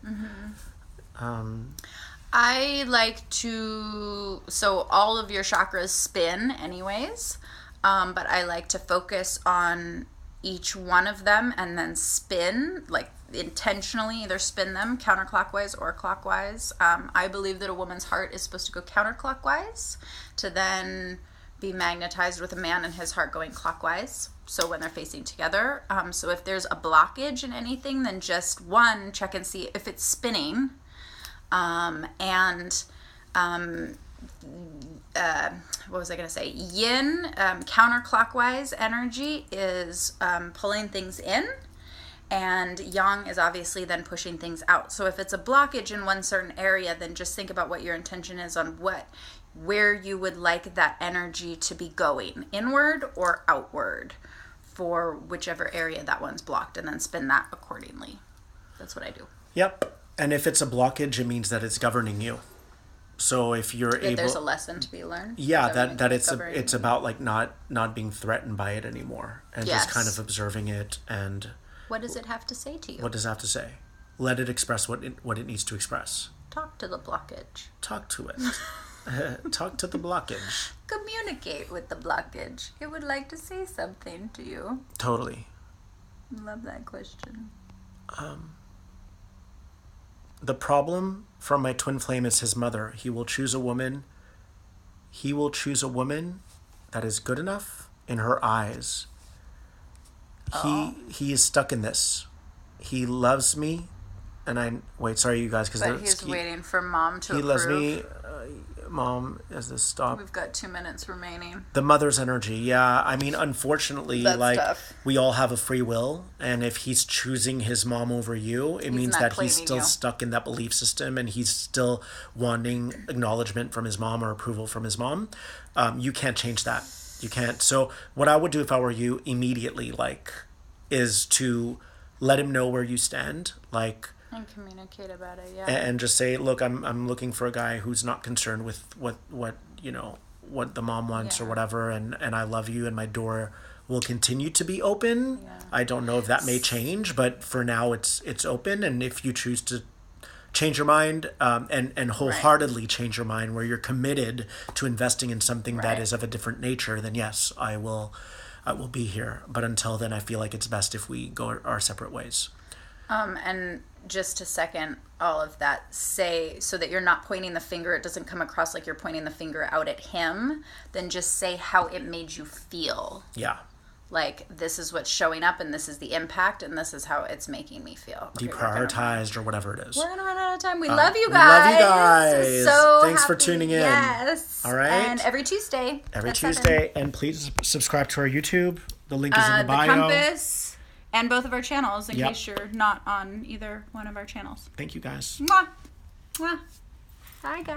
I like to, so all of your chakras spin anyways, but I like to focus on each one of them and then spin, like intentionally either spin them counterclockwise or clockwise. I believe that a woman's heart is supposed to go counterclockwise to then be magnetized with a man and his heart going clockwise. So when they're facing together. So if there's a blockage in anything, then just check and see if it's spinning. What was I going to say? Yin, counterclockwise energy is pulling things in, and yang is obviously then pushing things out. So if it's a blockage in one certain area, then just think about what your intention is on where you would like that energy to be going, inward or outward, for whichever area that one's blocked, and then spin that accordingly. That's what I do. Yep. And if it's a blockage, it means that it's governing you. So if you're able, there's a lesson to be learned. Yeah, that it's about like not being threatened by it anymore, and just kind of observing it. And what does it have to say to you? What does it have to say? Let it express what it needs to express. Talk to the blockage. Talk to it. Talk to the blockage. Communicate with the blockage. It would like to say something to you. Totally. Love that question. The problem from my twin flame is his mother. He will choose a woman that is good enough in her eyes. He is stuck in this. He loves me, and sorry you guys, but he's waiting for mom to approve. He loves me. Mom, has this stopped? We've got 2 minutes remaining. The mother's energy, yeah. I mean, unfortunately, tough. We all have a free will, and if he's choosing his mom over you, it means that he's still stuck in that belief system, and he's still wanting acknowledgement from his mom or approval from his mom. You can't change that. You can't. So what I would do if I were you immediately, is to let him know where you stand, and communicate about it, yeah. And just say, look, I'm looking for a guy who's not concerned with what the mom wants or whatever, and I love you, and my door will continue to be open. Yeah. I don't know if that may change, but for now it's open, and if you choose to change your mind and wholeheartedly change your mind, where you're committed to investing in something that is of a different nature, then yes, I will be here. But until then, I feel like it's best if we go our separate ways. And just to second all of that, say, so that you're not pointing the finger, it doesn't come across like you're pointing the finger out at him, then just say how it made you feel. Yeah. Like, this is what's showing up, and this is the impact, and this is how it's making me feel. Okay, deprioritized or whatever it is. We're going to run out of time. We love you guys. We love you guys. So thanks happy. for tuning in. Yes. All right. And every Tuesday. Every Tuesday. 7. And please subscribe to our YouTube. The link is in the bio. The Compass, and both of our channels, in Yep. case you're not on either one of our channels. Thank you, guys. Mwah. Mwah. Bye, guys.